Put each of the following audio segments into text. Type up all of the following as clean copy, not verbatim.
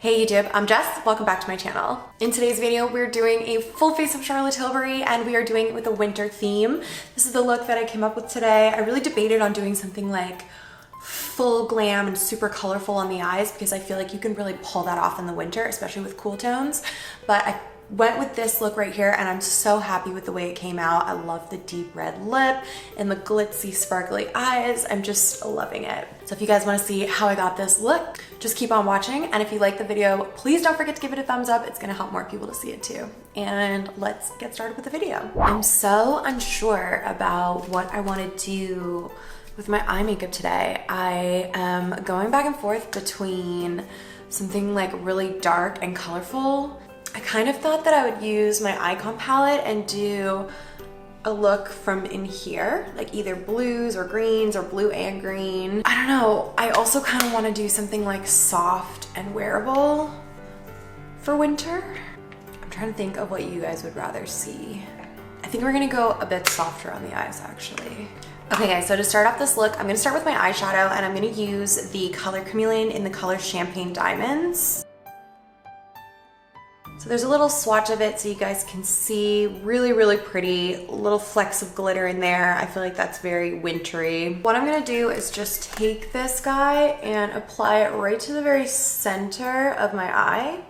Hey YouTube, I'm Jess. Welcome back to my channel. In today's video, we're doing a full face of Charlotte Tilbury and we are doing it with a winter theme. This is the look that I came up with today. I really debated on doing something like full glam and super colorful on the eyes because I feel like you can really pull that off in the winter, especially with cool tones. But I went with this look right here and I'm so happy with the way it came out. I love the deep red lip and the glitzy sparkly eyes. I'm just loving it. So if you guys want to see how I got this look, just keep on watching. And if you like the video, please don't forget to give it a thumbs up. It's gonna help more people to see it too. And let's get started with the video. I'm so unsure about what I want to do with my eye makeup today. I am going back and forth between something like really dark and colorful. I kind of thought that I would use my Icon palette and do a look from in here, like either blues or greens or blue and green. I don't know. I also kind of want to do something like soft and wearable for winter. I'm trying to think of what you guys would rather see. I think we're gonna go a bit softer on the eyes actually. Okay guys, so to start off this look, I'm gonna start with my eyeshadow and I'm gonna use the color Chameleon in the color Champagne Diamonds. So there's a little swatch of it so you guys can see. Really, really pretty. Little flecks of glitter in there. I feel like that's very wintry. What I'm gonna do is just take this guy and apply it right to the very center of my eye.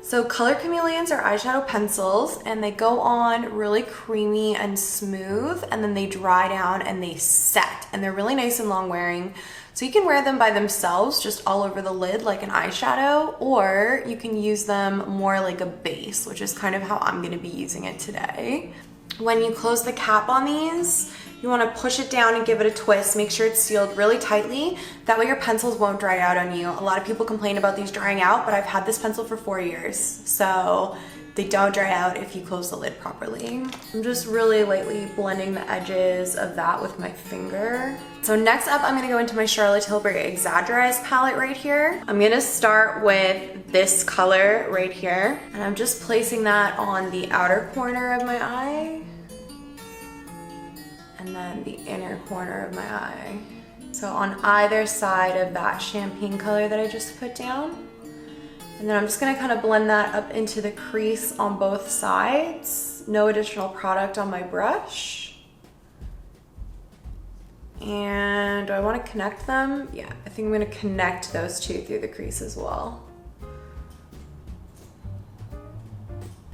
So color Chameleons are eyeshadow pencils and they go on really creamy and smooth and then they dry down and they set and they're really nice and long wearing. So you can wear them by themselves just all over the lid like an eyeshadow, or you can use them more like a base, which is kind of how I'm gonna be using it today. When you close the cap on these, you wanna push it down and give it a twist. Make sure it's sealed really tightly. That way your pencils won't dry out on you. A lot of people complain about these drying out, but I've had this pencil for 4 years. So they don't dry out if you close the lid properly. I'm just really lightly blending the edges of that with my finger. So next up, I'm gonna go into my Charlotte Tilbury Exaggerize palette right here. I'm gonna start with this color right here. And I'm just placing that on the outer corner of my eye. And then the inner corner of my eye. So on either side of that champagne color that I just put down. And then I'm just gonna kind of blend that up into the crease on both sides. No additional product on my brush. And do I want to connect them? Yeah, I think I'm gonna connect those two through the crease as well.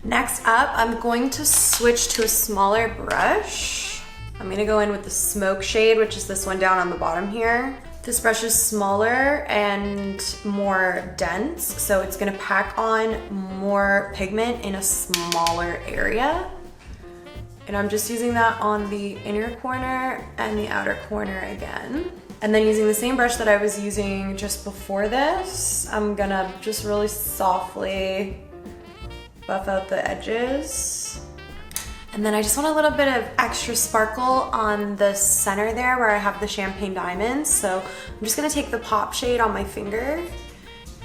Next up, I'm going to switch to a smaller brush. I'm gonna go in with the Smoke shade, which is this one down on the bottom here. This brush is smaller and more dense, so it's gonna pack on more pigment in a smaller area. And I'm just using that on the inner corner and the outer corner again. And then using the same brush that I was using just before this, I'm gonna just really softly buff out the edges. And then I just want a little bit of extra sparkle on the center there where I have the Champagne Diamonds. So I'm just gonna take the Pop shade on my finger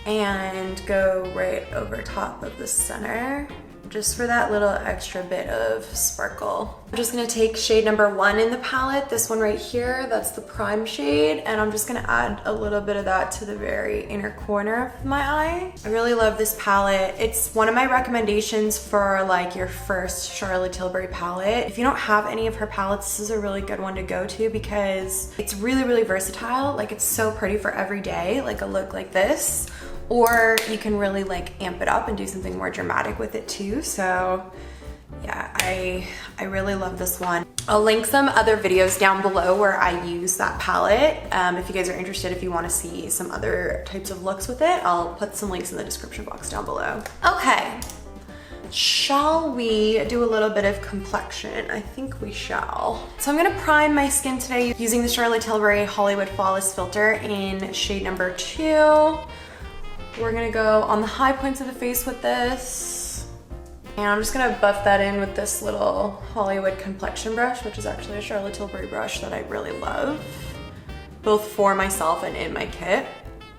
and go right over top of the center, just for that little extra bit of sparkle. I'm just gonna take shade number 1 in the palette, this one right here, that's the Prime shade, and I'm just gonna add a little bit of that to the very inner corner of my eye. I really love this palette. It's one of my recommendations for like your first Charlotte Tilbury palette. If you don't have any of her palettes, this is a really good one to go to because it's really, really versatile. Like it's so pretty for every day, like a look like this. Or you can really like amp it up and do something more dramatic with it too. So yeah, I really love this one. I'll link some other videos down below where I use that palette. If you guys are interested, if you want to see some other types of looks with it, I'll put some links in the description box down below. Okay, shall we do a little bit of complexion? I think we shall. So I'm gonna prime my skin today using the Charlotte Tilbury Hollywood Flawless Filter in shade number 2. We're gonna go on the high points of the face with this. And I'm just gonna buff that in with this little Hollywood Complexion brush, which is actually a Charlotte Tilbury brush that I really love, both for myself and in my kit.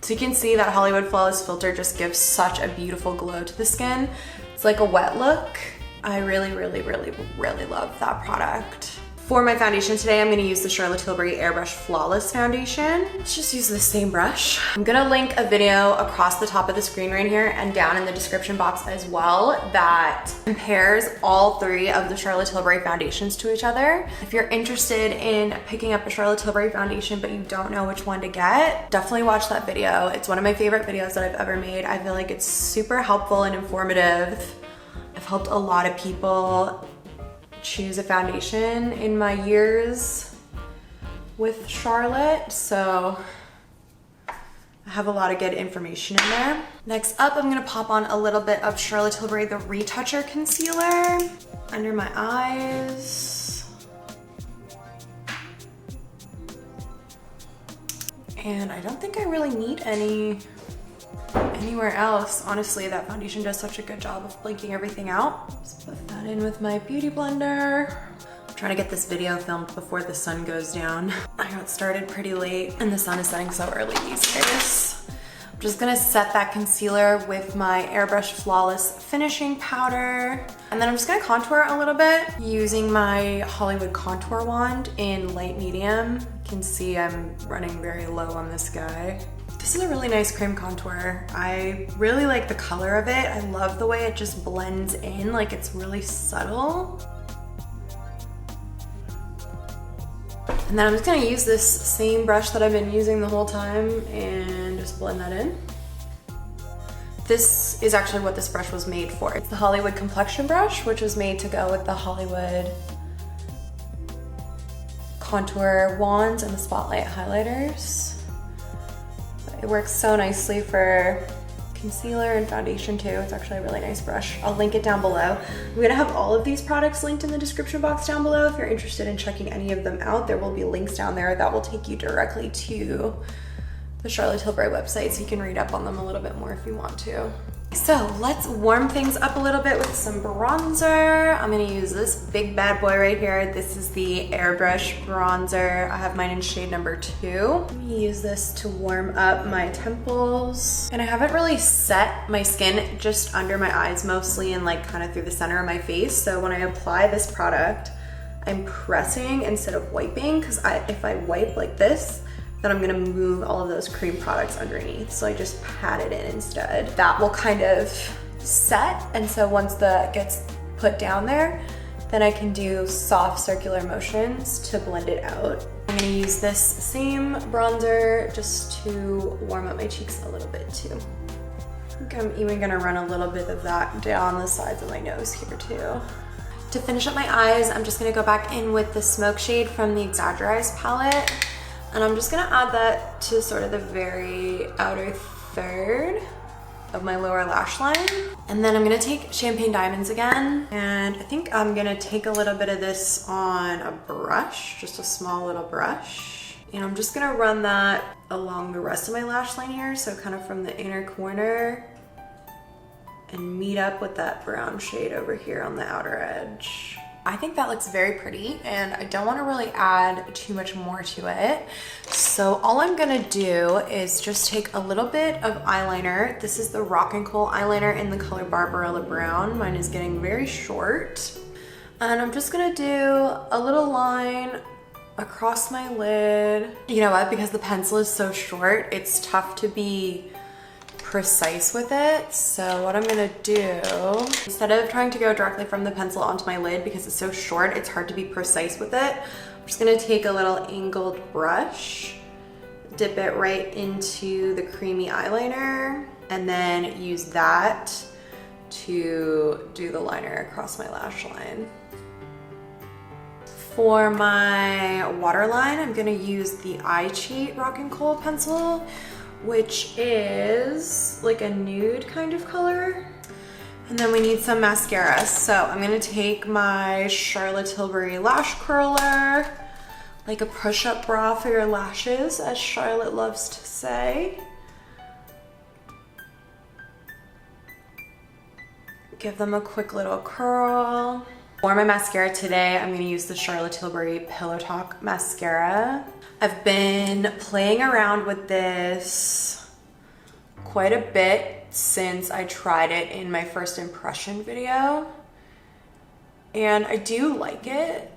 So you can see that Hollywood Flawless Filter just gives such a beautiful glow to the skin. It's like a wet look. I really, really, really, really love that product. For my foundation today, I'm gonna use the Charlotte Tilbury Airbrush Flawless Foundation. Let's just use the same brush. I'm gonna link a video across the top of the screen right here and down in the description box as well that compares all three of the Charlotte Tilbury foundations to each other. If you're interested in picking up a Charlotte Tilbury foundation but you don't know which one to get, definitely watch that video. It's one of my favorite videos that I've ever made. I feel like it's super helpful and informative. I've helped a lot of people choose a foundation in my years with Charlotte, so I have a lot of good information in there. Next up, I'm gonna pop on a little bit of Charlotte Tilbury The Retoucher Concealer under my eyes. And I don't think I really need anywhere else. Honestly, that foundation does such a good job of blinking everything out. Just put that in with my beauty blender. I'm trying to get this video filmed before the sun goes down. I got started pretty late and the sun is setting so early these days. I'm just gonna set that concealer with my Airbrush Flawless Finishing Powder. And then I'm just gonna contour a little bit using my Hollywood contour wand in light medium. You can see I'm running very low on this guy. This is a really nice cream contour. I really like the color of it. I love the way it just blends in, like it's really subtle. And then I'm just gonna use this same brush that I've been using the whole time and just blend that in. This is actually what this brush was made for. It's the Hollywood Complexion brush, which was made to go with the Hollywood contour wands and the spotlight highlighters. It works so nicely for concealer and foundation too. It's actually a really nice brush. I'll link it down below. I'm gonna have all of these products linked in the description box down below. If you're interested in checking any of them out, there will be links down there that will take you directly to the Charlotte Tilbury website so you can read up on them a little bit more if you want to. So let's warm things up a little bit with some bronzer. I'm gonna use this big bad boy right here. This is the Airbrush bronzer. I have mine in shade number 2. I'm gonna use this to warm up my temples. And I haven't really set my skin, just under my eyes mostly and like kind of through the center of my face. So when I apply this product, I'm pressing instead of wiping, because if I wipe like this, then I'm gonna move all of those cream products underneath. So I just pat it in instead. That will kind of set, and so once that gets put down there, then I can do soft circular motions to blend it out. I'm gonna use this same bronzer just to warm up my cheeks a little bit too. I think I'm even gonna run a little bit of that down the sides of my nose here too. To finish up my eyes, I'm just gonna go back in with the Smoke Shade from the Exaggerize palette. And I'm just gonna add that to sort of the very outer third of my lower lash line. And then I'm gonna take Champagne Diamonds again. And I think I'm gonna take a little bit of this on a brush, just a small little brush. And I'm just gonna run that along the rest of my lash line here. So kind of from the inner corner and meet up with that brown shade over here on the outer edge. I think that looks very pretty and I don't want to really add too much more to it. So all I'm gonna do is just take a little bit of eyeliner. This is the Rock and Coal eyeliner in the color Barbarella Brown. Mine is getting very short. And I'm just gonna do a little line across my lid. You know what, because the pencil is so short, it's tough to be precise with it. So what I'm gonna do, instead of trying to go directly from the pencil onto my lid because it's so short, it's hard to be precise with it. I'm just gonna take a little angled brush, dip it right into the creamy eyeliner, and then use that to do the liner across my lash line. For my waterline, I'm gonna use the Eye Cheat Rock and Coal pencil, which is like a nude kind of color. And then we need some mascara. So I'm gonna take my Charlotte Tilbury lash curler, like a push-up bra for your lashes, as Charlotte loves to say. Give them a quick little curl. For my mascara today, I'm gonna use the Charlotte Tilbury Pillow Talk mascara. I've been playing around with this quite a bit since I tried it in my first impression video. And I do like it.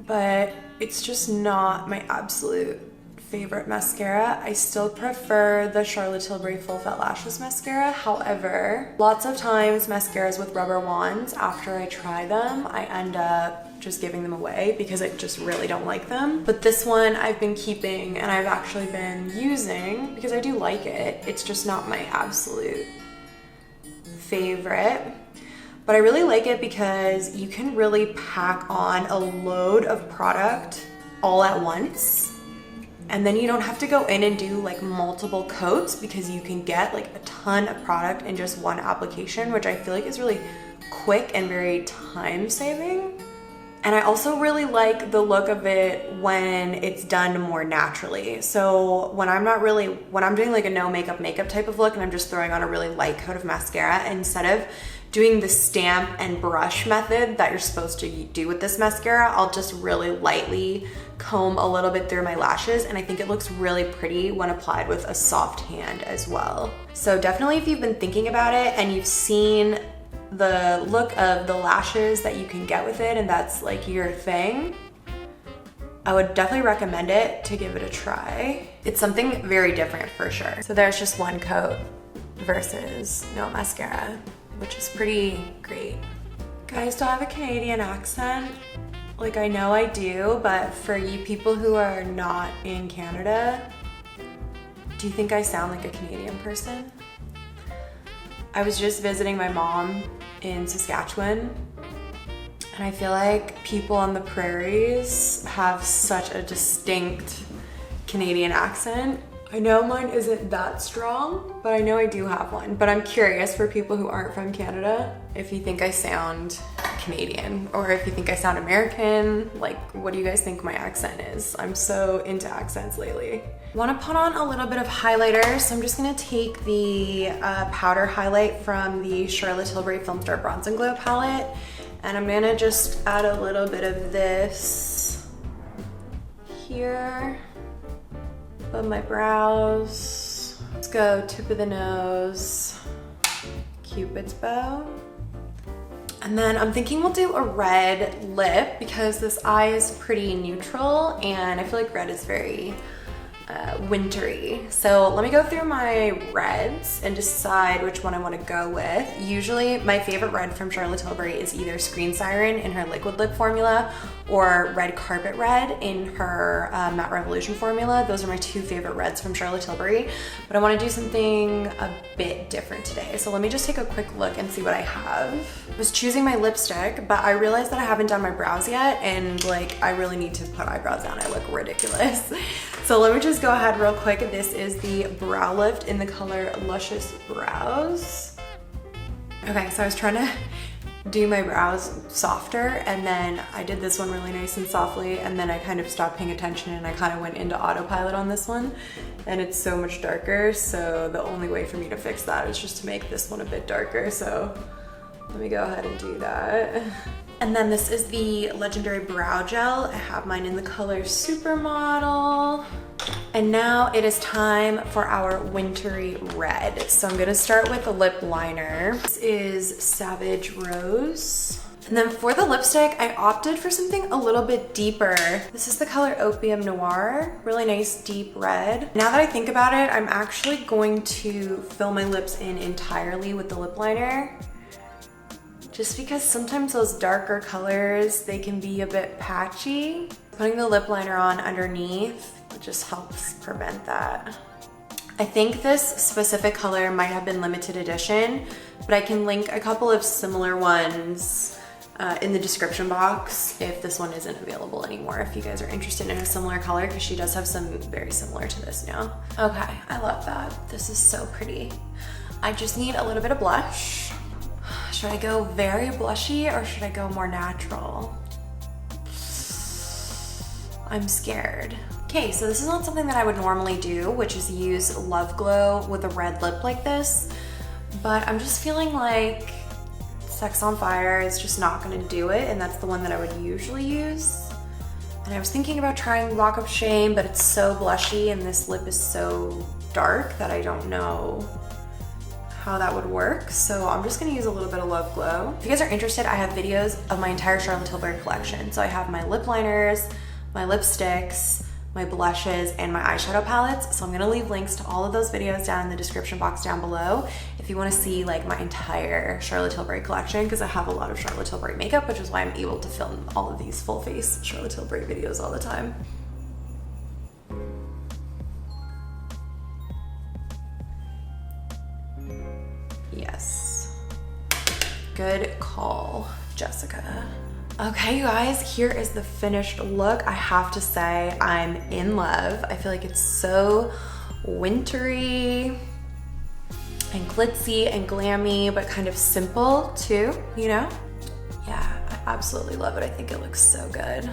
but it's just not my absolute favorite mascara. I still prefer the Charlotte Tilbury Full Fat Lashes mascara. However, lots of times mascaras with rubber wands, after I try them, I end up just giving them away because I just really don't like them. But this one I've been keeping and I've actually been using because I do like it. It's just not my absolute favorite. But I really like it because you can really pack on a load of product all at once. And then you don't have to go in and do like multiple coats because you can get like a ton of product in just one application, which I feel like is really quick and very time saving. And I also really like the look of it when it's done more naturally. So when I'm doing like a no makeup type of look and I'm just throwing on a really light coat of mascara, instead of doing the stamp and brush method that you're supposed to do with this mascara, I'll just really lightly comb a little bit through my lashes, and I think it looks really pretty when applied with a soft hand as well. So definitely, if you've been thinking about it and you've seen the look of the lashes that you can get with it and that's like your thing, I would definitely recommend it to give it a try. It's something very different for sure. So there's just one coat versus no mascara, which is pretty great. Guys, do I have a Canadian accent? Like, I know I do, but for you people who are not in Canada, do you think I sound like a Canadian person? I was just visiting my mom in Saskatchewan, and I feel like people on the prairies have such a distinct Canadian accent. I know mine isn't that strong, but I know I do have one. But I'm curious, for people who aren't from Canada, if you think I sound Canadian or if you think I sound American. Like, what do you guys think my accent is? I'm so into accents lately. I want to put on a little bit of highlighter, so I'm just going to take the powder highlight from the Charlotte Tilbury Filmstar Bronze and Glow palette, and I'm going to just add a little bit of this here above my brows. Let's go tip of the nose, Cupid's bow. And then I'm thinking we'll do a red lip because this eye is pretty neutral and I feel like red is very wintry. So let me go through my reds and decide which one I want to go with. Usually my favorite red from Charlotte Tilbury is either Screen Siren in her liquid lip formula or Red Carpet Red in her Matte Revolution formula. Those are my two favorite reds from Charlotte Tilbury, but I want to do something a bit different today. So let me just take a quick look and see what I have. I was choosing my lipstick, but I realized that I haven't done my brows yet, and like I really need to put eyebrows down. I look ridiculous. So let me just go ahead real quick. This is the Brow Lift in the color Luscious Brows. Okay, so I was trying to do my brows softer, and then I did this one really nice and softly, and then I kind of stopped paying attention and I kind of went into autopilot on this one, and it's so much darker. So the only way for me to fix that is just to make this one a bit darker. So let me go ahead and do that. And then this is the Legendary Brow Gel. I have mine in the color Supermodel. And now it is time for our wintry red. So I'm gonna start with a lip liner. This is Savage Rose. And then for the lipstick, I opted for something a little bit deeper. This is the color Opium Noir, really nice deep red. Now that I think about it, I'm actually going to fill my lips in entirely with the lip liner, just because sometimes those darker colors, they can be a bit patchy. Putting the lip liner on underneath just helps prevent that. I think this specific color might have been limited edition, but I can link a couple of similar ones in the description box if this one isn't available anymore, if you guys are interested in a similar color, because she does have some very similar to this now. Okay, I love that. This is so pretty. I just need a little bit of blush. Should I go very blushy or should I go more natural? I'm scared. Okay, so this is not something that I would normally do, which is use Love Glow with a red lip like this, but I'm just feeling like Sex on Fire is just not gonna do it, and that's the one that I would usually use. And I was thinking about trying Walk of Shame, but it's so blushy and this lip is so dark that I don't know how that would work. So I'm just gonna use a little bit of Love Glow. If you guys are interested, I have videos of my entire Charlotte Tilbury collection. So I have my lip liners, my lipsticks, my blushes, and my eyeshadow palettes. So I'm gonna leave links to all of those videos down in the description box down below if you wanna see like my entire Charlotte Tilbury collection, because I have a lot of Charlotte Tilbury makeup, which is why I'm able to film all of these full face Charlotte Tilbury videos all the time. Yes. Good call, Jessica. Okay, you guys, here is the finished look. I have to say, I'm in love. I feel like it's so wintry and glitzy and glammy, but kind of simple too, you know? Yeah, I absolutely love it. I think it looks so good.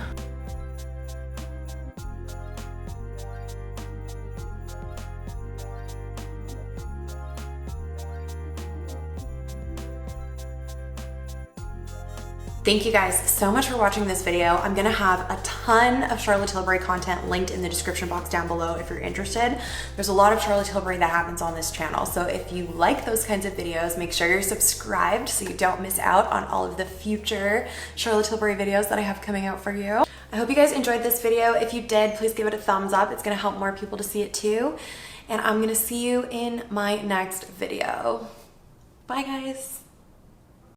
Thank you guys so much for watching this video. I'm gonna have a ton of Charlotte Tilbury content linked in the description box down below if you're interested. There's a lot of Charlotte Tilbury that happens on this channel. So if you like those kinds of videos, make sure you're subscribed so you don't miss out on all of the future Charlotte Tilbury videos that I have coming out for you. I hope you guys enjoyed this video. If you did, please give it a thumbs up. It's gonna help more people to see it too. And I'm gonna see you in my next video. Bye guys.